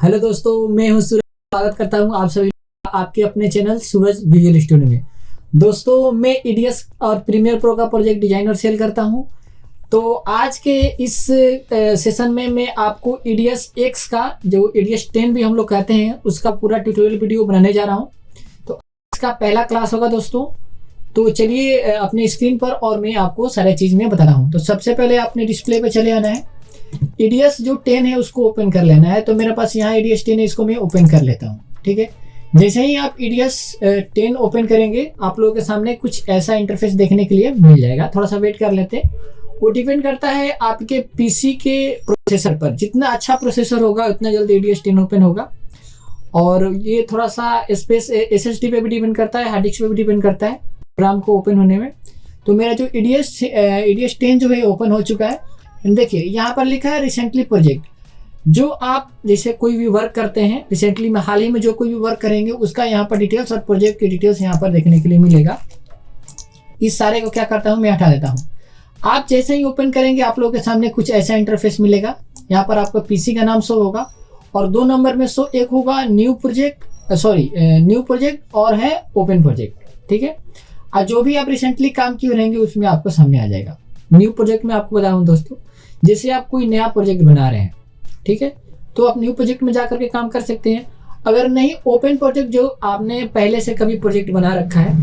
Hello दोस्तों, मैं हूं सूरज। स्वागत करता हूं आप सभी आपके अपने चैनल सूरज विजुअल स्टूडियो में। दोस्तों, मैं ईडीएस और प्रीमियर प्रो का प्रोजेक्ट डिजाइन और सेल करता हूं। तो आज के इस सेशन में मैं आपको ईडीएस एक्स का, जो ईडीएस 10 भी हम लोग कहते हैं, उसका पूरा ट्यूटोरियल वीडियो बनाने जा रहा हूं। तो इसका पहला क्लास होगा दोस्तों। तो चलिए अपने स्क्रीन पर और मैं आपको सारी चीज़ में बता रहा हूँ। तो सबसे पहले आपने डिस्प्ले पे चले आना है। ईडीएस जो 10 है उसको ओपन कर लेना है। तो मेरे पास यहाँ ईडीएस 10 है, इसको मैं ओपन कर लेता हूँ। ठीक है, जैसे ही आप ईडीएस 10 ओपन करेंगे आप लोगों के सामने कुछ ऐसा इंटरफेस देखने के लिए मिल जाएगा। थोड़ा सा वेट कर लेते हैं। वो डिपेंड करता है आपके पीसी के प्रोसेसर पर। जितना अच्छा प्रोसेसर होगा उतना जल्दी ईडीएस 10 ओपन होगा। और ये थोड़ा सा स्पेस एसएसडी पे भी डिपेंड करता है, हार्ड डिस्क पे भी डिपेंड करता है प्रोग्राम को ओपन होने में। तो मेरा जो ईडीएस 10 जो है ओपन हो चुका है। देखिए यहाँ पर लिखा है रिसेंटली प्रोजेक्ट। जो आप जैसे कोई भी वर्क करते हैं, रिसेंटली में हाल ही में जो कोई भी वर्क करेंगे उसका यहाँ पर डिटेल्स और प्रोजेक्ट की डिटेल्स यहाँ पर देखने के लिए मिलेगा। इस सारे को क्या करता हूँ मैं हटा देता हूँ। आप जैसे ही ओपन करेंगे आप लोगों के सामने कुछ ऐसा इंटरफेस मिलेगा। यहाँ पर आपका पीसी का नाम शो होगा और 2 नंबर में शो एक होगा न्यू प्रोजेक्ट और है ओपन प्रोजेक्ट। ठीक है, और जो भी आप रिसेंटली काम किए रहेंगे उसमें आपको सामने आ जाएगा। न्यू प्रोजेक्ट में आपको बताऊँ दोस्तों, जैसे आप कोई नया प्रोजेक्ट बना रहे हैं, ठीक है, तो आप न्यू प्रोजेक्ट में जाकर के काम कर सकते हैं। अगर नहीं, ओपन प्रोजेक्ट जो आपने पहले से कभी प्रोजेक्ट बना रखा है,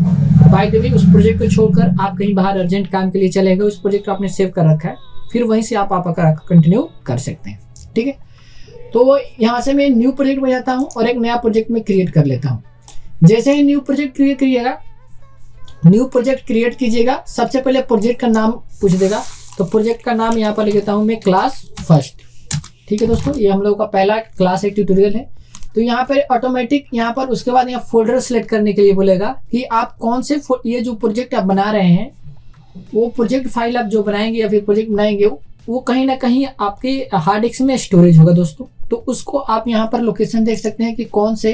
बाय द वे उस प्रोजेक्ट को छोड़कर आप कहीं बाहर अर्जेंट काम के लिए चले गए, उस प्रोजेक्ट को आपने सेव कर रखा है, फिर वहीं से आप कंटिन्यू कर सकते हैं। ठीक है, तो यहाँ से मैं न्यू प्रोजेक्ट में जाता हूँ और एक नया प्रोजेक्ट में क्रिएट कर लेता हूँ। जैसे ही न्यू प्रोजेक्ट क्रिएट कीजिएगा, सबसे पहले प्रोजेक्ट का नाम पूछ देगा। तो प्रोजेक्ट का नाम यहाँ पर लिख देता हूँ मैं, क्लास फर्स्ट। ठीक है दोस्तों, ये हम लोगों का पहला क्लास 1 ट्यूटोरियल है। तो यहाँ पर ऑटोमेटिक यहाँ पर उसके बाद यहाँ फोल्डर सेलेक्ट करने के लिए बोलेगा कि आप कौन से ये जो प्रोजेक्ट आप बना रहे हैं, वो प्रोजेक्ट फाइल आप जो बनाएंगे या फिर प्रोजेक्ट बनाएंगे वो कहीं ना कहीं आपके हार्ड डिस्क में स्टोरेज होगा दोस्तों। तो उसको आप यहाँ पर लोकेशन देख सकते हैं कि कौन से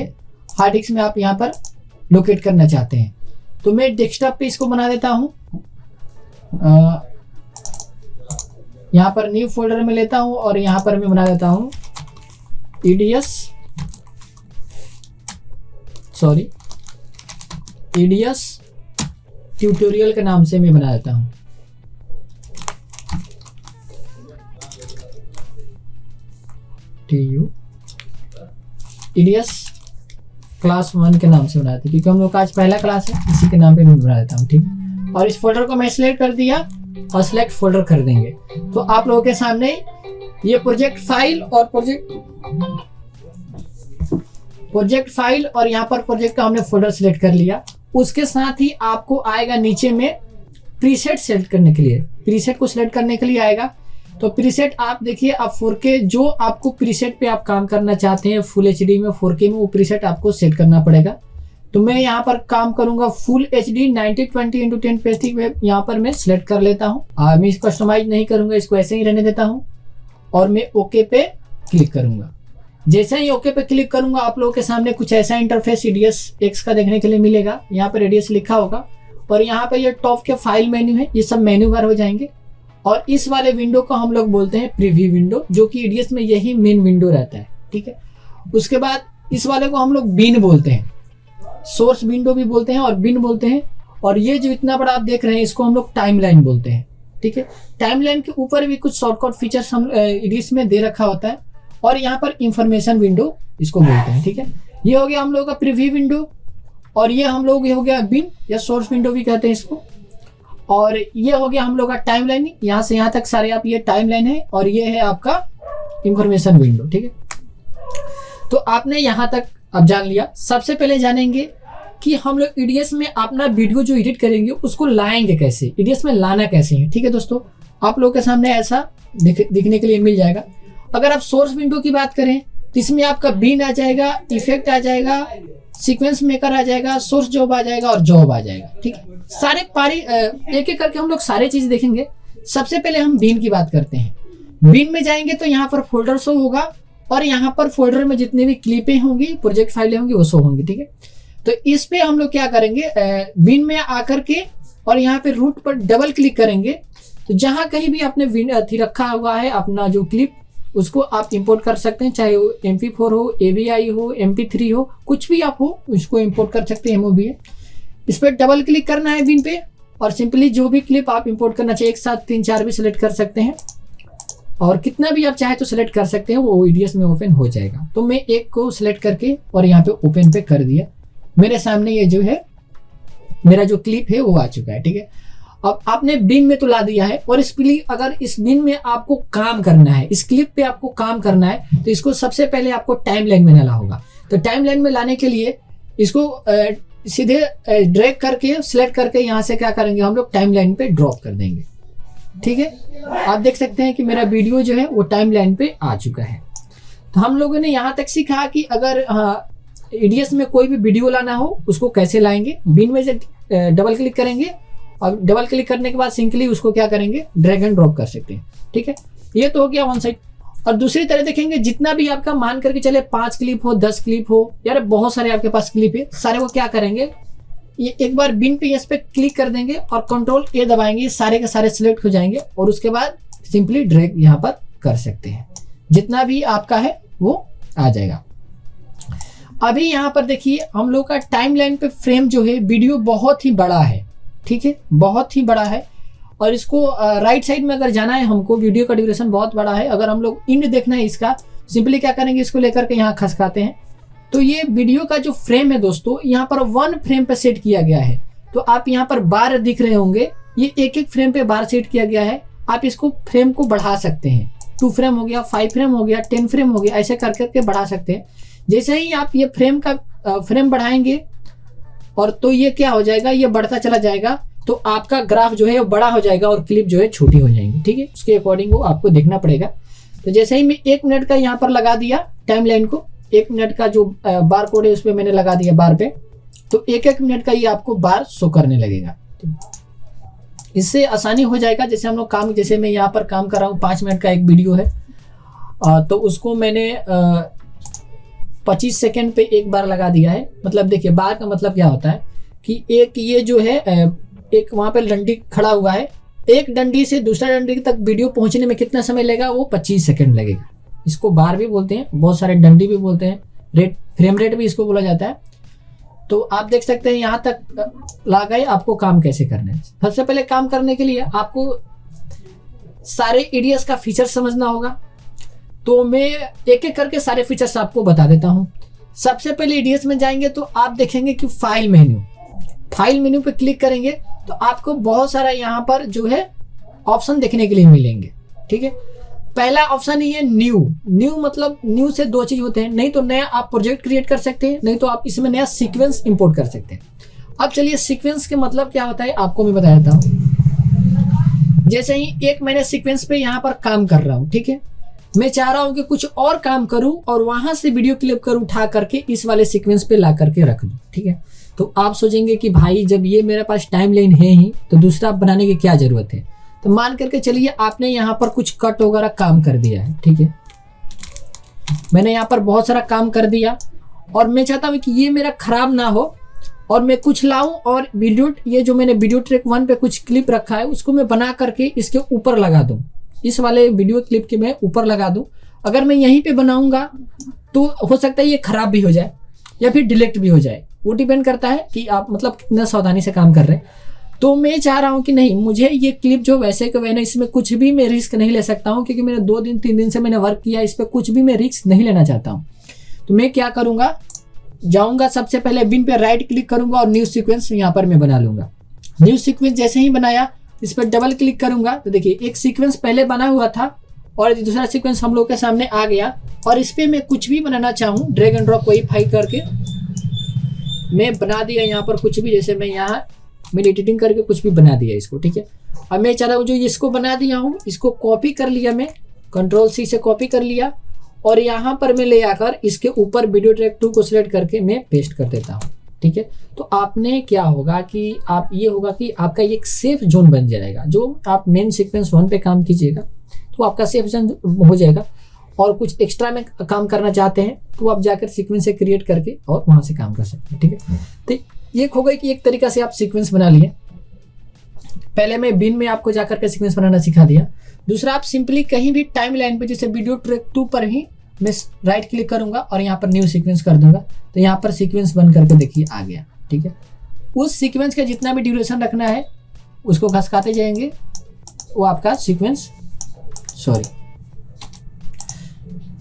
हार्ड डिस्क में आप यहाँ पर लोकेट करना चाहते हैं। तो मैं डेस्कटॉप पे इसको बना देता हूँ। यहाँ पर न्यू फोल्डर में लेता हूँ और यहाँ पर मैं बना देता हूँ ईडीएस ट्यूटोरियल के नाम से मैं बना देता हूँ। ईडीएस क्लास 1 के नाम से बना देते हैं, क्योंकि हम लोग का आज पहला क्लास है, इसी के नाम पे मैं बना देता हूँ। ठीक, और इस फोल्डर को मैं सिलेक्ट कर दिया और सिलेक्ट फोल्डर कर देंगे। तो आप लोगों के सामने ये प्रोजेक्ट फाइल और यहाँ पर प्रोजेक्ट का हमने फोल्डर सिलेक्ट कर लिया। उसके साथ ही आपको आएगा नीचे में प्रीसेट सेलेक्ट करने के लिए, प्रीसेट को सिलेक्ट करने के लिए आएगा। तो प्रीसेट आप देखिए, आप 4K जो आपको प्रीसेट पे आप काम करना चाहते हैं, फुल HD में 4K में, वो प्रीसेट आपको सेट करना पड़ेगा। तो मैं यहाँ पर काम करूंगा फुल HD 9020x1080 में, यहाँ पर मैं सिलेक्ट कर लेता हूँ। मैं इसको कस्टमाइज नहीं करूंगा, इसको ऐसे ही रहने देता हूँ और मैं ओके पे क्लिक करूंगा। जैसे ही ओके पे क्लिक करूंगा आप लोगों के सामने कुछ ऐसा इंटरफेस ईडीएस एक्स का देखने के लिए मिलेगा। यहाँ पर ईडीएस लिखा होगा और यहाँ पे ये टॉप के फाइल मेन्यू है, ये सब मेन्यू बार हो जाएंगे। और इस वाले विंडो को हम लोग बोलते हैं प्रीव्यू विंडो, जो कि ईडीएस में यही मेन विंडो रहता है। ठीक है, उसके बाद इस वाले को हम लोग बिन बोलते हैं, सोर्स विंडो भी बोलते हैं और बिन बोलते हैं। और ये जो इतना बड़ा आप देख रहे हैं इसको हम लोग टाइमलाइन बोलते हैं। ठीक है, टाइमलाइन के ऊपर भी कुछ शॉर्टकट फीचर्स हम ईडीएस में दे रखा होता है। और यहाँ पर इंफॉर्मेशन विंडो इसको बोलते हैं। ठीक है, ये हो गया हम लोग का प्रीव्यू विंडो और ये हम लोग हो गया बिन या सोर्स विंडो भी कहते हैं इसको। और ये हो गया हम लोग का टाइमलाइन, यहाँ से यहाँ तक सारे आप, ये टाइमलाइन है और ये है आपका इंफॉर्मेशन विंडो। ठीक है, तो आपने यहाँ तक अब जान लिया। सबसे पहले जानेंगे कि हम लोग ईडीएस में अपना वीडियो जो एडिट करेंगे उसको लाएंगे कैसे, ईडीएस में लाना कैसे है। ठीक है दोस्तों, आप लोगों के सामने ऐसा दिखने के लिए मिल जाएगा। अगर आप सोर्स विंडो की बात करें तो इसमें आपका बिन आ जाएगा, इफेक्ट आ जाएगा, सीक्वेंस मेकर आ जाएगा, सोर्स जॉब आ जाएगा और जॉब आ जाएगा। ठीक है, सारे एक एक करके हम लोग सारे चीज देखेंगे। सबसे पहले हम बिन की बात करते हैं। बिन में जाएंगे तो यहाँ पर फोल्डर शो होगा और यहाँ पर फोल्डर में जितने भी क्लिपें होंगी, प्रोजेक्ट फाइलें होंगी, वो शो होंगी। ठीक है, तो इस पे हम लोग क्या करेंगे, बिन में आकर के और यहाँ पे रूट पर डबल क्लिक करेंगे। तो जहां कहीं भी आपने रखा हुआ है अपना जो क्लिप, उसको आप इंपोर्ट कर सकते हैं, चाहे वो MP4 हो, AVI हो, MP3 हो, कुछ भी आप हो उसको इंपोर्ट कर सकते हैं। MOV है, इस पर डबल क्लिक करना है बिन पे और सिंपली जो भी क्लिप आप इंपोर्ट करना चाहिए, एक साथ 3-4 भी सिलेक्ट कर सकते हैं और कितना भी आप चाहे तो सिलेक्ट कर सकते हैं, वो EDS में ओपन हो जाएगा। तो मैं एक को सिलेक्ट करके और यहाँ पे ओपन पे कर दिया, मेरे सामने ये जो है मेरा जो क्लिप है वो आ चुका है। ठीक है, अब आपने बिन में तो ला दिया है और अगर इस बिन में आपको काम करना है, इस क्लिप पे आपको काम करना है, तो इसको सबसे पहले आपको टाइमलाइन में डालना होगा। तो टाइमलाइन में लाने के लिए इसको सीधे ड्रैग करके सिलेक्ट करके यहाँ से क्या करेंगे, हम लोग टाइमलाइन पे ड्रॉप कर देंगे। ठीक है, आप देख सकते हैं कि मेरा वीडियो जो है वो टाइमलाइन पे आ चुका है। तो हम लोगों ने यहाँ तक सीखा कि अगर EDS में कोई भी वीडियो लाना हो उसको कैसे लाएंगे। बिन में से डबल क्लिक करेंगे और डबल क्लिक करने के बाद सिंपली उसको क्या करेंगे, ड्रैग एंड ड्रॉप कर सकते हैं। ठीक है, ये तो हो गया वन साइड। और दूसरी तरह देखेंगे, जितना भी आपका मान करके चले 5 क्लिप हो, 10 क्लिप हो, यार बहुत सारे आपके पास क्लिप है, सारे को क्या करेंगे, ये एक बार बिन पे इस पे क्लिक कर देंगे और Ctrl A दबाएंगे, सारे के सारे सिलेक्ट हो जाएंगे और उसके बाद सिंपली ड्रैग यहाँ पर कर सकते हैं, जितना भी आपका है वो आ जाएगा। अभी यहाँ पर देखिए हम लोग का टाइमलाइन पे फ्रेम जो है वीडियो बहुत ही बड़ा है। ठीक है, बहुत ही बड़ा है और इसको राइट साइड में अगर जाना है हमको, वीडियो का ड्यूरेशन बहुत बड़ा है, अगर हम लोग इंड देखना है इसका, सिंपली क्या करेंगे, इसको लेकर के यहाँ खसकाते हैं। तो ये वीडियो का जो फ्रेम है दोस्तों, यहाँ पर 1 फ्रेम पे सेट किया गया है। तो आप यहाँ पर बार दिख रहे होंगे, ये एक फ्रेम पे बार सेट किया गया है। आप इसको फ्रेम को बढ़ा सकते हैं, 2 फ्रेम हो गया, 5 फ्रेम हो गया, 10 फ्रेम हो गया, ऐसे कर करके बढ़ा सकते हैं। जैसे ही आप ये फ्रेम बढ़ाएंगे और तो ये क्या हो जाएगा, ये बढ़ता चला जाएगा, तो आपका ग्राफ जो है वो बड़ा हो जाएगा और क्लिप जो है छोटी हो जाएंगी। ठीक है, उसके अकॉर्डिंग वो आपको देखना पड़ेगा। तो जैसे ही मैं 1 मिनट का यहाँ पर लगा दिया टाइमलाइन को, 1 मिनट का जो बार कोड है उस पर मैंने लगा दिया बार पे, तो 1-1 मिनट का ये आपको बार शो करने लगेगा। इससे आसानी हो जाएगा। जैसे हम लोग काम, जैसे मैं यहाँ पर काम कर रहा हूँ, 5 मिनट का एक वीडियो है, तो उसको मैंने 25 सेकेंड पे एक बार लगा दिया है। मतलब देखिए बार का मतलब क्या होता है कि एक ये जो है एक वहाँ पे डंडी खड़ा हुआ है, एक डंडी से दूसरा डंडी तक वीडियो पहुँचने में कितना समय लगेगा, वो 25 सेकेंड लगेगा। इसको बार भी बोलते हैं, बहुत सारे डंडी भी बोलते हैं, फ्रेम रेट भी इसको बोला जाता है। तो आप देख सकते हैं यहाँ तक ला गए। आपको काम कैसे करना है, सबसे पहले काम करने के लिए आपको सारे EDS का फीचर समझना होगा। तो मैं एक एक करके सारे फीचर्स आपको बता देता हूँ। सबसे पहले EDS में जाएंगे तो आप देखेंगे कि फाइल मेन्यू पे क्लिक करेंगे तो आपको बहुत सारा यहाँ पर जो है ऑप्शन देखने के लिए मिलेंगे। ठीक है, पहला ऑप्शन ही है न्यू मतलब न्यू से 2 चीज होते हैं, नहीं तो नया आप प्रोजेक्ट क्रिएट कर सकते हैं, नहीं तो आप इसमें नया सीक्वेंस इंपोर्ट कर सकते हैं। अब चलिए सीक्वेंस के मतलब क्या होता है आपको मैं बता देता हूँ। जैसे ही एक मैंने सीक्वेंस पे यहाँ पर काम कर रहा हूँ, ठीक है, मैं चाह रहा हूँ कि कुछ और काम करूँ और वहां से वीडियो क्लिप करूँ उठा करके इस वाले सीक्वेंस पे ला करके रख दूँ। ठीक है, तो आप सोचेंगे कि भाई जब ये मेरे पास टाइमलाइन है ही तो दूसरा बनाने की क्या जरूरत है। तो मान करके चलिए आपने यहाँ पर कुछ कट वगैरह काम कर दिया है। ठीक है, मैंने यहाँ पर बहुत सारा काम कर दिया और मैं चाहता हूँ कि ये मेरा खराब ना हो और मैं कुछ लाऊं और ये जो मैंने वीडियो ट्रैक 1 पे कुछ क्लिप रखा है उसको मैं बना करके इसके ऊपर लगा दूं, इस वाले वीडियो क्लिप के मैं ऊपर लगा दूं। अगर मैं यहीं पे बनाऊंगा तो हो सकता है ये खराब भी हो जाए या फिर डिलीट भी हो जाए, वो डिपेंड करता है कि आप मतलब कितना सावधानी से काम कर रहे हैं। तो मैं चाह रहा हूँ कि नहीं, मुझे ये क्लिप जो वैसे के वैसे, इसमें कुछ भी मैं रिस्क नहीं ले सकता हूँ क्योंकि मैंने 2 दिन 3 दिन से मैंने वर्क किया, इस पर कुछ भी मैं रिस्क नहीं लेना चाहता हूँ। तो मैं क्या करूँगा, जाऊँगा सबसे पहले बिन पे राइट क्लिक करूँगा और न्यू सीक्वेंस यहाँ पर मैं बना लूँगा। न्यू सीक्वेंस जैसे ही बनाया इस पर डबल क्लिक करूँगा तो देखिए एक सीक्वेंस पहले बना हुआ था और दूसरा सीक्वेंस हम लोग के सामने आ गया और इस पर मैं कुछ भी बनाना चाहूँ ड्रैग एंड ड्रॉप वही फाइल करके मैं बना दिया यहाँ पर कुछ भी। जैसे मैं यहाँ मैंने एडिटिंग करके कुछ भी बना दिया इसको। ठीक है, अब मैं चाह रहा हूँ जो इसको बना दिया हूँ इसको कॉपी कर लिया, मैं Ctrl+C से कॉपी कर लिया और यहाँ पर मैं ले आकर इसके ऊपर वीडियो ट्रैक 2 को सिलेक्ट करके मैं पेस्ट कर देता हूँ। ठीक है, तो आपने क्या होगा कि आप ये होगा कि आपका एक सेफ जोन बन जाएगा। जो आप मेन सीक्वेंस 1 पे काम कीजिएगा तो आपका सेफ जोन हो जाएगा और कुछ एक्स्ट्रा में काम करना चाहते हैं तो आप जाकर सीक्वेंस से क्रिएट करके और वहां से काम कर सकते हैं। ठीक है, तो ये हो गई कि एक तरीका से आप सीक्वेंस बना लिए। पहले मैं बिन में आपको जाकर के सीक्वेंस बनाना सिखा दिया। दूसरा, आप सिंपली कहीं भी टाइम लाइन पे जैसे वीडियो ट्रैक 2 पर ही मैं राइट क्लिक करूंगा और यहाँ पर न्यू सीक्वेंस कर दूंगा, तो यहाँ पर सीक्वेंस बन करके देखिए आ गया। ठीक है, उस सीक्वेंस का जितना भी ड्यूरेशन रखना है उसको खसकाते जाएंगे, वो आपका सीक्वेंस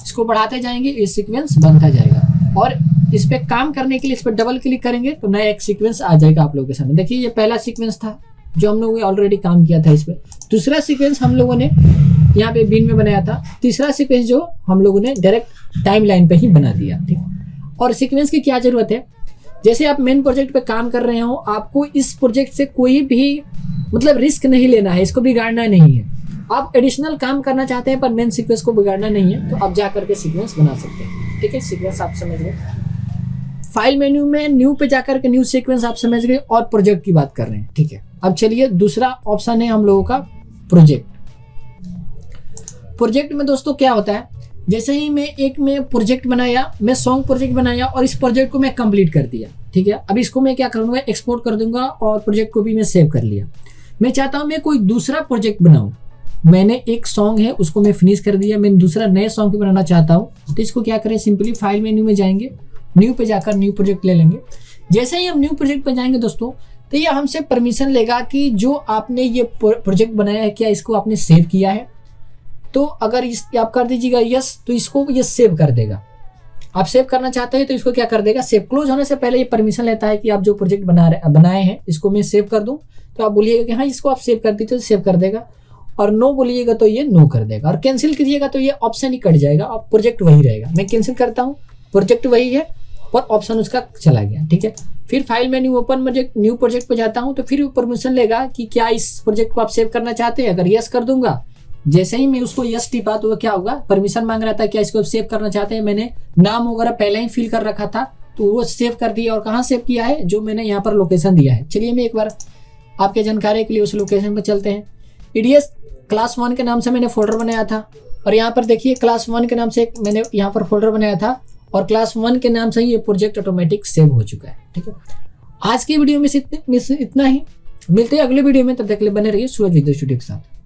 इसको बढ़ाते जाएंगे, ये सीक्वेंस बनता जाएगा। और इस पे काम करने के लिए इस पर डबल क्लिक करेंगे तो नया एक सीक्वेंस आ जाएगा आप लोगों के सामने। देखिए ये पहला सीक्वेंस था जो हम लोगों ने ऑलरेडी काम किया था इस पे। दूसरा सीक्वेंस हम लोगों ने यहाँ पे बिन में बनाया था। तीसरा सीक्वेंस जो हम लोगों ने डायरेक्ट टाइम लाइन पे ही बना दिया। ठीक, और सीक्वेंस की क्या जरूरत है, जैसे आप मेन प्रोजेक्ट पे काम कर रहे हो, आपको इस प्रोजेक्ट से कोई भी मतलब रिस्क नहीं लेना है, इसको बिगाड़ना नहीं है। आप एडिशनल काम करना चाहते हैं पर मेन सीक्वेंस को बिगाड़ना नहीं है, तो आप जा करके सीक्वेंस बना सकते हैं। ठीक है, सीक्वेंस आप समझ गए। फाइल मेन्यू में न्यू पे जाकर के न्यू सीक्वेंस आप समझ गए, और प्रोजेक्ट की बात कर रहे हैं। ठीक है, अब चलिए दूसरा ऑप्शन है हम लोगों का प्रोजेक्ट। प्रोजेक्ट में दोस्तों क्या होता है, जैसे ही मैं प्रोजेक्ट बनाया, मैं सॉन्ग प्रोजेक्ट बनाया और इस प्रोजेक्ट को मैं कंप्लीट कर दिया। ठीक है, अब इसको मैं क्या करूँगा, एक्सपोर्ट कर दूंगा और प्रोजेक्ट को भी मैं सेव कर लिया। मैं चाहता हूँ मैं कोई दूसरा प्रोजेक्ट बनाऊँ। मैंने एक सॉन्ग है उसको मैं फिनिश कर दिया, मैं दूसरा नए सॉन्ग भी बनाना चाहता हूँ, तो इसको क्या करें, सिंपली फाइल मेन्यू में जाएंगे, न्यू पे जाकर न्यू प्रोजेक्ट ले लेंगे। जैसे ही हम न्यू प्रोजेक्ट पे जाएंगे दोस्तों, तो ये हमसे परमिशन लेगा कि जो आपने ये प्रोजेक्ट बनाया है क्या इसको आपने सेव किया है। तो अगर इस आप कर दीजिएगा यस, तो इसको ये सेव कर देगा। आप सेव करना चाहते हैं तो इसको क्या कर देगा, सेव। क्लोज होने से पहले ये परमिशन लेता है कि आप जो प्रोजेक्ट बनाए हैं इसको मैं सेव कर दूं, तो आप बोलिएगा कि हाँ इसको आप सेव कर दीजिए तो सेव कर देगा, और नो बोलिएगा तो ये नो कर देगा, और कैंसिल कीजिएगा तो ये ऑप्शन ही कट जाएगा और प्रोजेक्ट वही रहेगा। मैं कैंसिल करता हूँ, प्रोजेक्ट वही है पर ऑप्शन उसका चला गया। ठीक है, फिर file menu open project new project पे जाता हूँ, तो फिर परमिशन लेगा कि क्या इस प्रोजेक्ट को आप सेव करना चाहते हैं। अगर यस कर दूंगा, जैसे ही मैं उसको यस टिपा तो वो क्या होगा, परमिशन मांग रहा था क्या इसको सेव करना चाहते हैं। मैंने नाम वगैरह पहले ही फिल कर रखा था तो वो सेव कर दिया। और कहाँ सेव किया है, जो मैंने यहाँ पर लोकेशन दिया है। चलिए मैं एक बार आपके जानकारी के लिए उस लोकेशन पर चलते हैं। ईडीएस क्लास 1 के नाम से मैंने फोल्डर बनाया था, और यहाँ पर देखिए क्लास 1 के नाम से मैंने यहाँ पर फोल्डर बनाया था, और क्लास 1 के नाम से ही ये प्रोजेक्ट ऑटोमेटिक सेव हो चुका है। ठीक है, आज की वीडियो में इतना ही। मिलते हैं अगले वीडियो में, तब तक के लिए बने रहिए सूरज विद्या स्टूडियो के साथ।